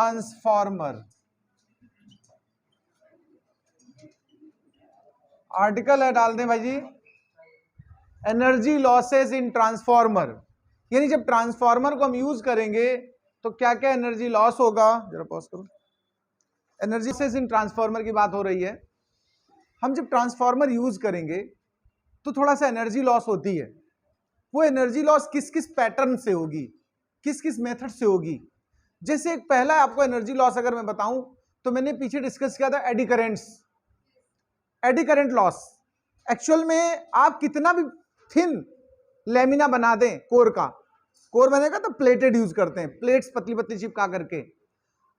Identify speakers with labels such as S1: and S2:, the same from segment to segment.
S1: Transformer, article है डाल दें भाई जी, एनर्जी लॉसेस इन ट्रांसफॉर्मर, यानी जब ट्रांसफॉर्मर को हम यूज करेंगे तो क्या क्या एनर्जी लॉस होगा। जरा पॉज करो, एनर्जी लॉसेस इन ट्रांसफॉर्मर की बात हो रही है। हम जब ट्रांसफॉर्मर यूज करेंगे तो थोड़ा सा एनर्जी लॉस होती है। वो एनर्जी लॉस किस किस पैटर्न से होगी, किस किस मेथड से होगी। जैसे एक पहला आपको एनर्जी लॉस अगर मैं बताऊं तो मैंने पीछे डिस्कस किया था AD currents, AD current loss. Actual में आप कितना भी थिन लेमिना बना दें कोर का, कोर बनेगा तो प्लेटेड यूज करते हैं, प्लेट्स पतली पतली चिपका करके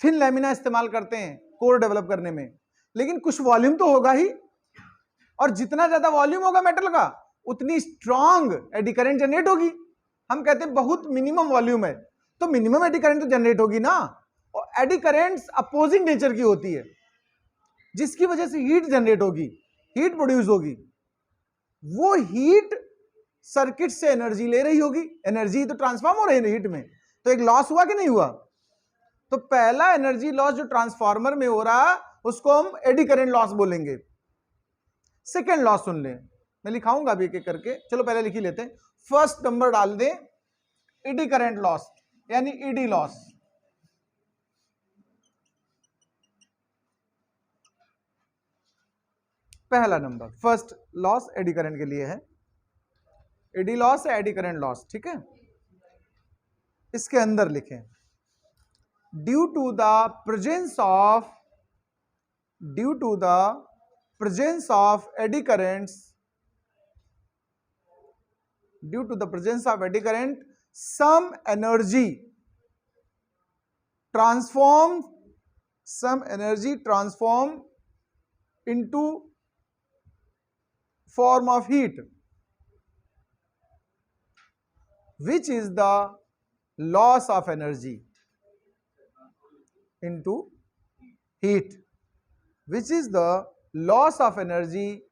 S1: थिन लेमिना इस्तेमाल करते हैं कोर डेवलप करने में, लेकिन कुछ वॉल्यूम तो होगा ही, और जितना ज्यादा वॉल्यूम होगा मेटल का उतनी स्ट्रॉन्ग एडी करंट जनरेट होगी। हम कहते हैं बहुत मिनिमम वॉल्यूम है तो मिनिमम एडी करंट तो जनरेट होगी ना, और एडी करंट्स अपोजिंग नेचर की होती है जिसकी वजह से हीट जनरेट होगी, हीट प्रोड्यूस होगी। वो हीट सर्किट से एनर्जी ले रही होगी, एनर्जी तो ट्रांसफॉर्म हो रही है हीट में, तो एक लॉस हुआ कि नहीं हुआ। तो पहला एनर्जी लॉस जो ट्रांसफॉर्मर में हो रहा उसको हम एडी करंट लॉस बोलेंगे। सेकेंड लॉस सुन लें, मैं लिखाऊंगा अभी एक एक करके, चलो पहले लिख ही लेते हैं। फर्स्ट नंबर डाल दें एडी करंट लॉस यानी ईडी लॉस। पहला number first loss eddy current के लिए है, एडी लॉस है एडी करंट लॉस, ठीक है। इसके अंदर लिखें due to the presence of eddy currents, due to the presence of eddy current some energy transform into form of heat, which is the loss of energy into heat, which is the loss of energy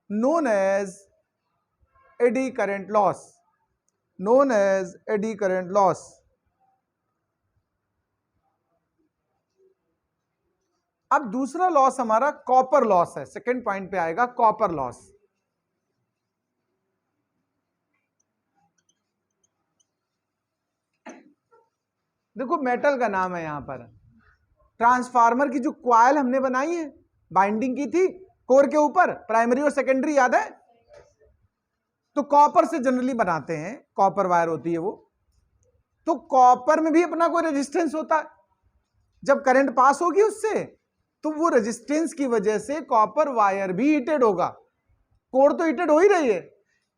S1: known as eddy current loss, known as eddy current loss। अब दूसरा loss हमारा copper loss है, second point पे आएगा copper loss. देखो metal का नाम है यहां पर, ट्रांसफार्मर की जो क्वाइल हमने बनाई है, बाइंडिंग की थी कोर के ऊपर, प्राइमरी और सेकेंडरी याद है, तो कॉपर से जनरली बनाते हैं, कॉपर वायर होती है वो। तो कॉपर में भी अपना कोई रेजिस्टेंस होता है, जब करंट पास होगी उससे तो वो रेजिस्टेंस की वजह से कॉपर वायर भी हीटेड होगा। कोर तो हीटेड हो ही रही है,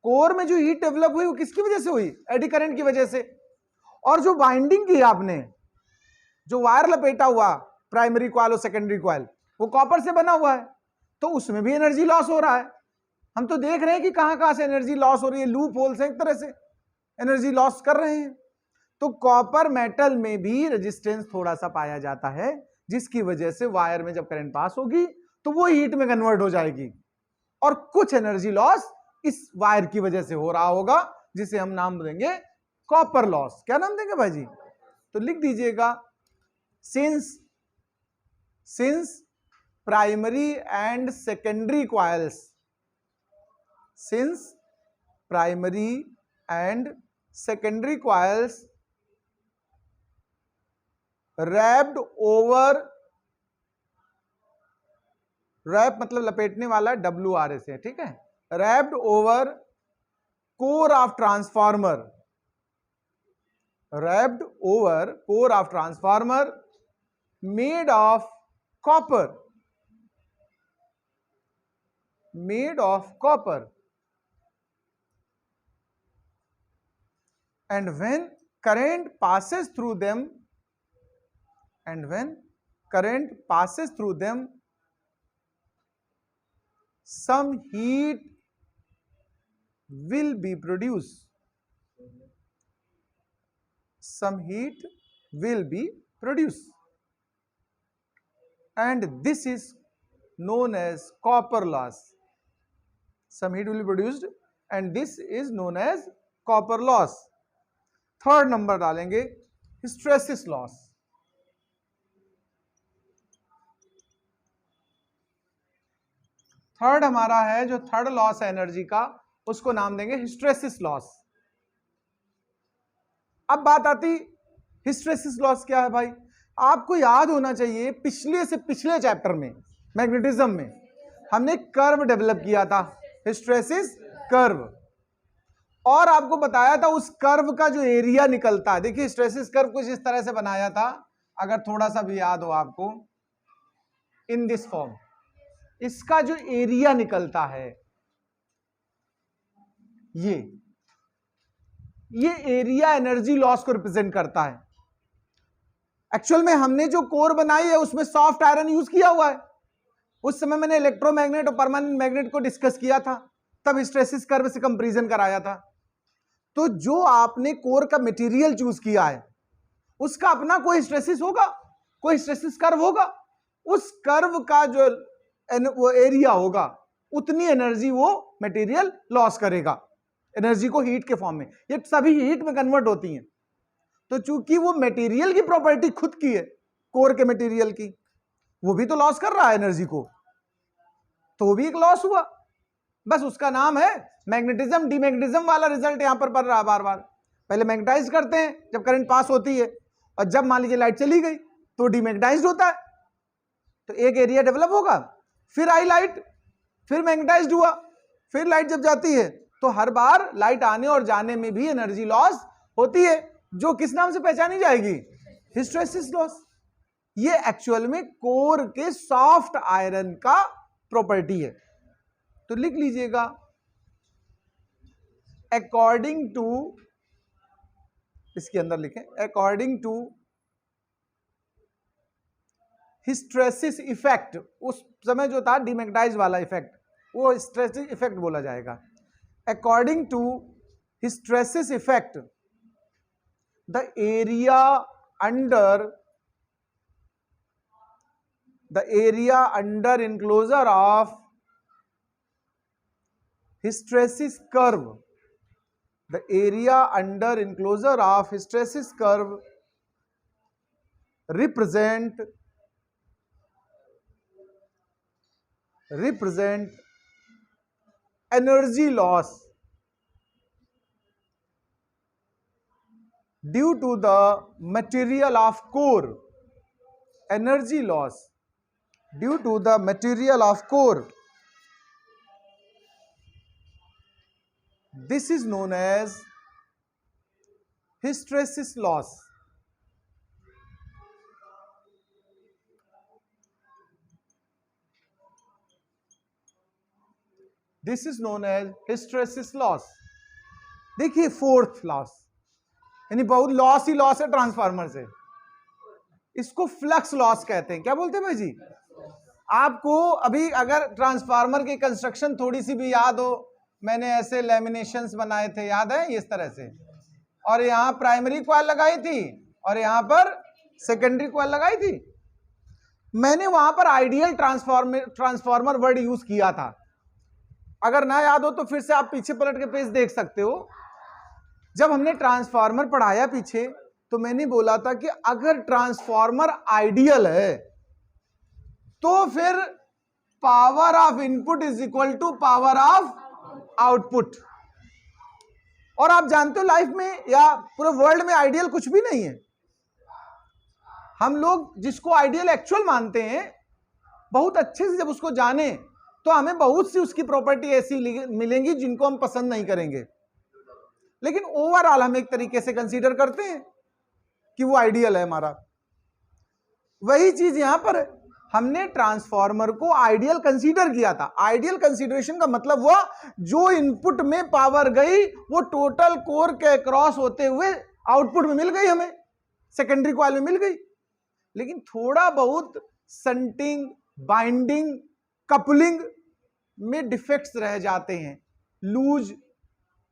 S1: कोर में जो हीट डेवलप हुई वो किसकी वजह से हुई, एडी करंट की वजह से। और जो बाइंडिंग की आपने, जो वायर लपेटा हुआ प्राइमरी कॉइल और सेकेंडरी कॉइल, वो कॉपर से बना हुआ है, तो उसमें भी एनर्जी लॉस हो रहा है। हम तो देख रहे हैं कि कहां कहां से एनर्जी लॉस हो रही है, लूप होल से एक तरह से एनर्जी लॉस कर रहे हैं। तो कॉपर मेटल में भी रेजिस्टेंस थोड़ा सा पाया जाता है, जिसकी वजह से वायर में जब करंट पास होगी तो वो हीट में कन्वर्ट हो जाएगी, और कुछ एनर्जी लॉस इस वायर की वजह से हो रहा होगा, जिसे हम नाम देंगे कॉपर लॉस। क्या नाम देंगे भाई जी, तो लिख दीजिएगा since primary and secondary coils, since primary and secondary coils wrapped मतलब लपेटने वाला WR से, ठीक है, wrapped over core of transformer, wrapped over core of transformer made of copper, and when current passes through them, some heat will be produced, and this is known as copper loss. Some heat will be produced and this is known as copper loss. Third number डालेंगे hysteresis loss. Third हमारा है जो third loss है energy का, उसको नाम देंगे hysteresis loss. अब बात आती हिस्टेरेसिस लॉस क्या है भाई। आपको याद होना चाहिए पिछले से पिछले चैप्टर में मैग्नेटिज्म में हमने कर्व डेवलप किया था, हिस्टेरेसिस कर्व, और आपको बताया था उस कर्व का जो एरिया निकलता है। देखिए हिस्टेरेसिस कर्व कुछ इस तरह से बनाया था, अगर थोड़ा सा भी याद हो आपको, इन दिस फॉर्म। इसका जो एरिया निकलता है ये एरिया एनर्जी लॉस को रिप्रेजेंट करता है। एक्चुअल में हमने जो कोर बनाई है उसमें सॉफ्ट आयरन यूज किया हुआ है। उस समय मैंने इलेक्ट्रोमैग्नेट और परमानेंट मैग्नेट को डिस्कस किया था, तब हिस्टेरेसिस कर्व से कंपैरिजन कराया था। तो जो आपने कोर का मटेरियल चूज किया है उसका अपना कोई हिस्टेरेसिस होगा, कोई हिस्टेरेसिस कर्व होगा। उस कर्व का जो वो एरिया होगा उतनी एनर्जी वो मटेरियल लॉस करेगा, एनर्जी को हीट के फॉर्म में। ये सभी हीट में कन्वर्ट होती हैं। तो चूंकि वो मटेरियल की प्रॉपर्टी खुद की है, कोर के मटेरियल की, वो भी तो लॉस कर रहा है एनर्जी को, तो वो भी एक लॉस हुआ। बस उसका नाम है मैग्नेटिज्म डीमैग्नेटिज्म वाला रिजल्ट यहां पर पड़ रहा है बार बार। पहले मैग्नेटाइज करते हैं जब करंट पास होती है, और जब मान लीजिए लाइट चली गई तो डीमैग्नेटाइज्ड होता है, तो एक एरिया डेवलप होगा, फिर आई लाइट, फिर मैग्नेटाइज्ड हुआ, फिर लाइट जब जाती है तो हर बार लाइट आने और जाने में भी एनर्जी लॉस होती है, जो किस नाम से पहचानी जाएगी, हिस्टेरेसिस लॉस। ये एक्चुअल में कोर के सॉफ्ट आयरन का प्रॉपर्टी है। तो लिख लीजिएगा, अकॉर्डिंग टू, इसके अंदर लिखें, अकॉर्डिंग टू हिस्टेरेसिस इफेक्ट, उस समय जो था डीमैग्नेटाइज वाला इफेक्ट, वो हिस्टेरेसिस इफेक्ट बोला जाएगा। According to hysteresis effect, the area under enclosure of hysteresis curve, the area under enclosure of hysteresis curve represent energy loss due to the material of core, energy loss due to the material of core. This is known as hysteresis loss. This is known as hysteresis loss. देखिए fourth loss, यानी बहुत loss ही loss है transformer से, इसको flux loss कहते हैं। क्या बोलते हैं भाई जी? आपको अभी अगर ट्रांसफार्मर की कंस्ट्रक्शन थोड़ी सी भी याद हो, मैंने ऐसे लैमिनेशंस बनाए थे, याद है, इस तरह से, और यहां प्राइमरी कॉइल लगाई थी और यहां पर सेकेंडरी कॉइल लगाई थी। मैंने वहां पर आइडियल ट्रांसफार्मर वर्ड यूज किया था। अगर ना याद हो तो फिर से आप पीछे पलट के पेज देख सकते हो। जब हमने ट्रांसफार्मर पढ़ाया पीछे, तो मैंने बोला था कि अगर ट्रांसफार्मर आइडियल है तो फिर power of input is equal to power of output. और आप जानते हो लाइफ में या पूरे वर्ल्ड में आइडियल कुछ भी नहीं है। हम लोग जिसको आइडियल एक्चुअल मानते हैं, बहुत अच्छे से जब उसको जाने तो हमें बहुत सी उसकी प्रॉपर्टी ऐसी मिलेंगी जिनको हम पसंद नहीं करेंगे, लेकिन ओवरऑल हम एक तरीके से कंसीडर करते हैं कि वो आइडियल है हमारा। वही चीज यहां पर है, हमने ट्रांसफार्मर को आइडियल कंसीडर किया था। आइडियल कंसीडरेशन का मतलब हुआ जो इनपुट में पावर गई वो टोटल कोर के क्रॉस होते हुए आउटपुट में मिल गई, हमें सेकेंडरी कॉइल में मिल गई। लेकिन थोड़ा बहुत संटिंग, बाइंडिंग, कपलिंग में डिफेक्ट्स रह जाते हैं, लूज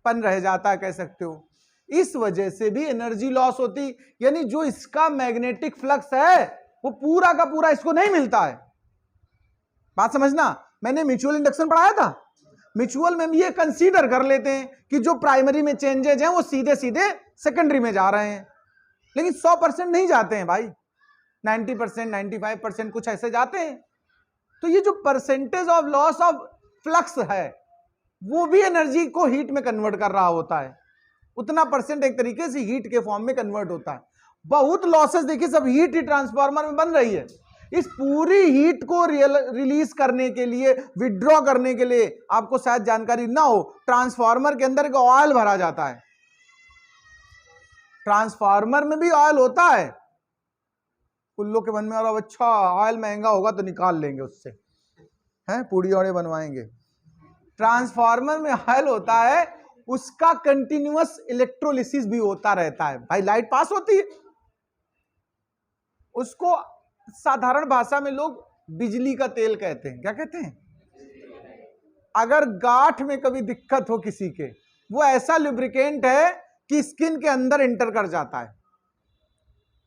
S1: पन रह जाता है, कह सकते हो। इस वजह से भी एनर्जी लॉस होती, यानी जो इसका मैग्नेटिक फ्लक्स है वो पूरा का पूरा इसको नहीं मिलता है। बात समझना, मैंने म्यूचुअल इंडक्शन पढ़ाया था। म्यूचुअल में हम ये कंसीडर कर लेते हैं कि जो प्राइमरी में चेंजेज हैं वो सीधे सीधे सेकेंडरी में जा रहे हैं, लेकिन 100% नहीं जाते हैं भाई, 90%, 95% कुछ ऐसे जाते हैं। तो ये जो percentage of loss of flux है वो भी एनर्जी को हीट में कन्वर्ट कर रहा होता है, उतना परसेंट एक तरीके से हीट के फॉर्म में कन्वर्ट होता है। बहुत लॉसेस देखिए सब हीट ही ट्रांसफार्मर में बन रही है। इस पूरी हीट को रिलीज करने के लिए, विड्रॉ करने के लिए, आपको शायद जानकारी ना हो, ट्रांसफार्मर के अंदर एक ऑयल भरा जाता है। ट्रांसफार्मर में भी ऑयल होता है। कुल्लो के मन में आ रहा, अच्छा ऑयल महंगा होगा तो निकाल लेंगे उससे, हैं पूड़ी औड़े बनवाएंगे। ट्रांसफार्मर में ऑयल होता है, उसका कंटिन्यूअस इलेक्ट्रोलिसिस भी होता रहता है। भाई लाइट पास होती है, उसको साधारण भाषा में लोग बिजली का तेल कहते हैं। क्या कहते हैं? अगर गांठ में कभी दिक्कत हो किसी के, वो ऐसा लुब्रिकेंट है कि स्किन के अंदर इंटर कर जाता है।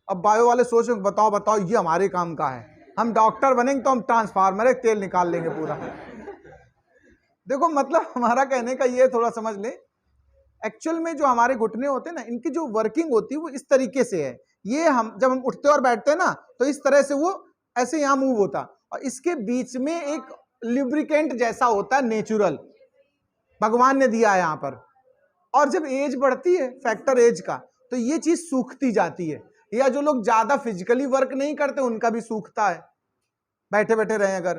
S1: अब बायो वाले सोच रहे बताओ बताओ ये हमारे काम का है, हम डॉक्टर बनेंगे तो हम ट्रांसफार्मर एक तेल निकाल लेंगे पूरा। देखो मतलब हमारा कहने का ये थोड़ा समझ ले, एक्चुअल में जो हमारे घुटने होते हैं ना, इनकी जो वर्किंग होती है वो इस तरीके से है। ये हम जब हम उठते और बैठते हैं ना तो इस तरह से वो ऐसे यहां मूव होता, और इसके बीच में एक लुब्रिकेंट जैसा होता है नेचुरल, भगवान ने दिया है यहां पर। और जब एज बढ़ती है, फैक्टर एज का, तो ये चीज सूखती जाती है। या जो लोग ज्यादा फिजिकली वर्क नहीं करते उनका भी सूखता है, बैठे बैठे रहे अगर,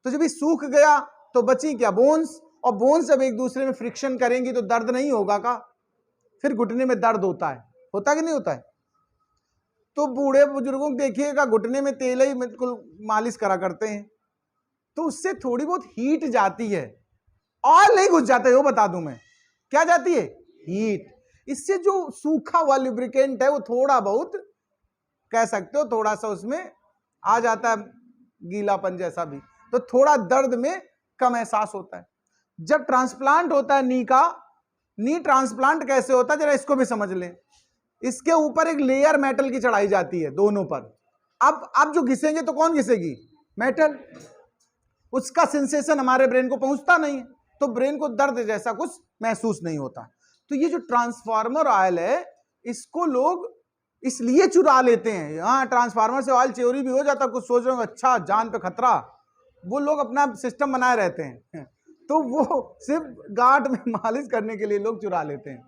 S1: तो जब ये सूख गया तो बची क्या? बोन्स। और बोन्स जब एक दूसरे में फ्रिक्शन करेंगी तो दर्द नहीं होगा का? फिर घुटने में दर्द होता है कि नहीं होता है? तो बूढ़े बुजुर्गों को देखिएगा घुटने में तेल ही बिल्कुल मालिश करा करते हैं, तो उससे थोड़ी बहुत हीट जाती है। ऑयल नहीं घुस जाता है, वो बता दूं मैं। क्या जाती है? हीट। इससे जो सूखा हुआ लुब्रिकेंट है वो थोड़ा बहुत कह सकते हो, थोड़ा सा उसमें आ जाता है गीलापन जैसा भी, तो थोड़ा दर्द में कम एहसास होता है। जब ट्रांसप्लांट होता है नी का, नी ट्रांसप्लांट कैसे होता है जरा इसको भी समझ लें। इसके ऊपर एक लेयर मेटल की चढ़ाई जाती है दोनों पर। अब जो घिसेंगे तो कौन घिसेगी? मेटल। उसका सेंसेशन हमारे ब्रेन को पहुंचता नहीं है, तो ब्रेन को दर्द जैसा कुछ महसूस नहीं होता। तो ये जो ट्रांसफार्मर ऑयल है, इसको लोग इसलिए चुरा लेते हैं। हाँ, ट्रांसफार्मर से ऑयल चोरी भी हो जाता, कुछ सोच रहे हो अच्छा जान पे खतरा, वो लोग अपना सिस्टम बनाए रहते हैं, तो वो सिर्फ गांठ में मालिश करने के लिए लोग चुरा लेते हैं।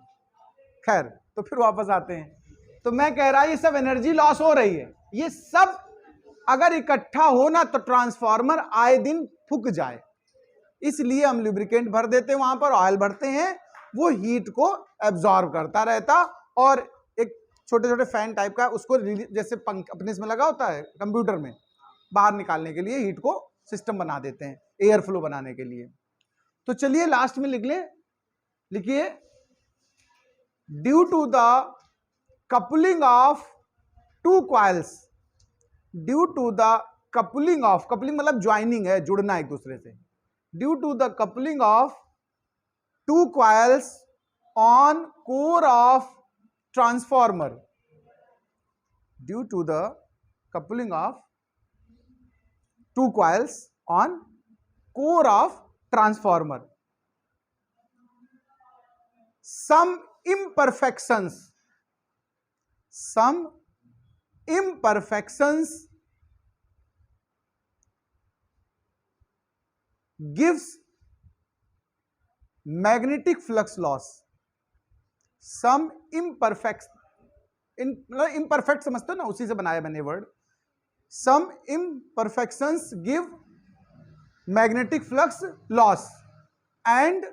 S1: खैर, तो फिर वापस आते हैं। तो मैं कह रहा ये सब एनर्जी लॉस हो रही है, ये सब अगर इकट्ठा हो ना तो ट्रांसफार्मर आए दिन फूक जाए, इसलिए हम लुब्रिकेंट भर देते हैं वहां पर, ऑयल भरते हैं, वो हीट को एब्जॉर्ब करता रहता, और एक छोटे छोटे फैन टाइप का उसको जैसे पंख अपने इसमें लगा होता है कंप्यूटर में, बाहर निकालने के लिए हीट को सिस्टम बना देते हैं, एयर फ्लो बनाने के लिए। तो चलिए लास्ट में लिख ले, लिखिए due to the coupling of two coils, due to the coupling of, coupling मतलब ज्वाइनिंग है, जुड़ना एक दूसरे से, due to the coupling of two coils on core of transformer, due to the coupling of two coils on core of transformer, some imperfections gives magnetic flux loss, some imperfect समझते हो ना, उसी से बनाया मैंने word. some imperfections give magnetic flux loss and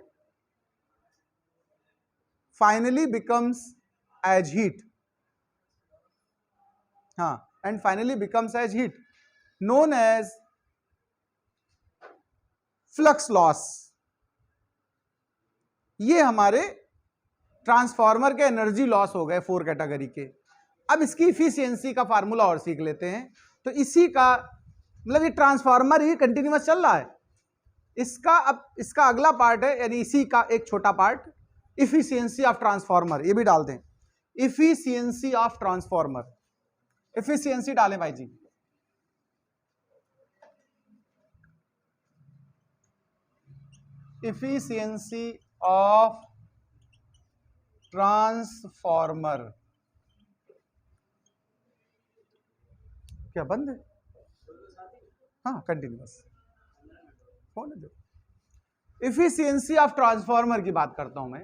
S1: finally becomes as heat, and finally becomes as heat, known as flux loss। ये हमारे transformer के एनर्जी लॉस हो गए 4 कैटेगरी के। अब इसकी इफिशियंसी का फार्मूला और सीख लेते हैं। तो इसी का मतलब ये ट्रांसफार्मर ही कंटिन्यूअस चल रहा है, इसका अगला पार्ट है, यानी इसी का एक छोटा पार्ट, इफिशियंसी ऑफ ट्रांसफार्मर। ये भी डाल दें, इफिशियंसी ऑफ ट्रांसफार्मर, इफिशियंसी डालें भाई जी। इफिशियंसी ऑफ ट्रांसफॉर्मर, क्या बंद है? हाँ कंटिन्यूअस फोन है। इफिशियंसी ऑफ ट्रांसफॉर्मर की बात करता हूं मैं।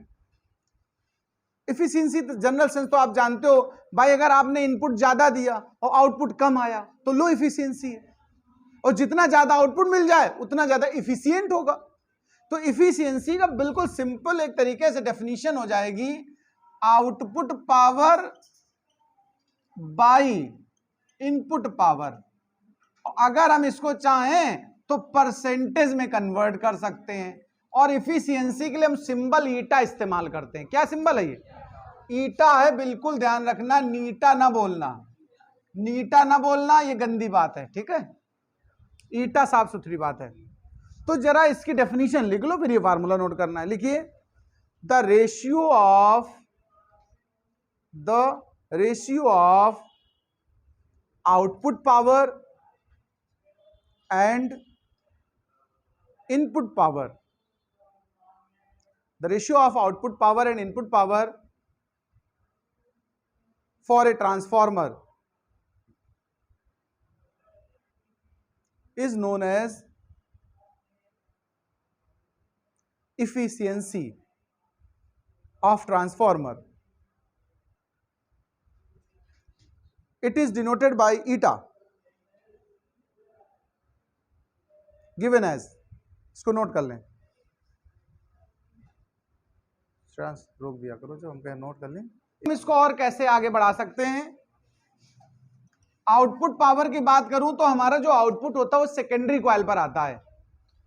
S1: इफिशियंसी जनरल सेंस तो आप जानते हो भाई, अगर आपने इनपुट ज्यादा दिया और आउटपुट कम आया तो लो इफिशियंसी है, और जितना ज्यादा आउटपुट मिल जाए उतना ज्यादा इफिशियंट होगा। तो इफिशियंसी का बिल्कुल सिंपल एक तरीके से डेफिनेशन हो जाएगी, output power by input power. अगर हम इसको चाहें तो परसेंटेज में कन्वर्ट कर सकते हैं, और इफिशियंसी के लिए हम सिंबल ईटा इस्तेमाल करते हैं। क्या सिंबल है ये? ईटा है, बिल्कुल ध्यान रखना, नीटा ना बोलना, नीटा ना बोलना, ये गंदी बात है, ठीक है? ईटा साफ सुथरी बात है। तो जरा इसकी डेफिनेशन लिख लो, फिर ये फार्मूला नोट करना है। लिखिए, the ratio of output power and input power, the ratio of output power and input power for a transformer is known as efficiency of transformer. It is denoted by eta, given as, इसको note कर लें, रोक दिया करो जो हम कहें, note कर लें। हम इसको और कैसे आगे बढ़ा सकते हैं? आउटपुट पावर की बात करूं तो हमारा जो आउटपुट होता है वो सेकेंडरी कॉइल पर आता है,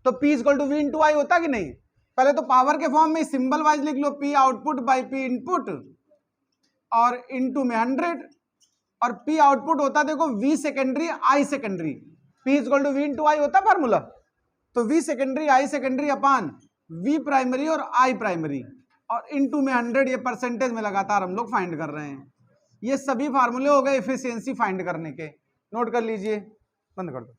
S1: तो P equal to V into I होता कि नहीं? पहले तो पावर के फॉर्म में सिंबल वाइज लिख लो, P output by P input, और इनटू में 100, और P आउटपुट होता देखो V secondary I secondary, P equal to V into I होता फार्मूला। तो V secondary I secondary upon V primary और I प्राइमरी, और इनटू में 100, ये परसेंटेज में लगातार हम लोग फाइंड कर रहे हैं। ये सभी फार्मूले हो गए एफिशिएंसी फाइंड करने के, नोट कर लीजिए, बंद कर दो।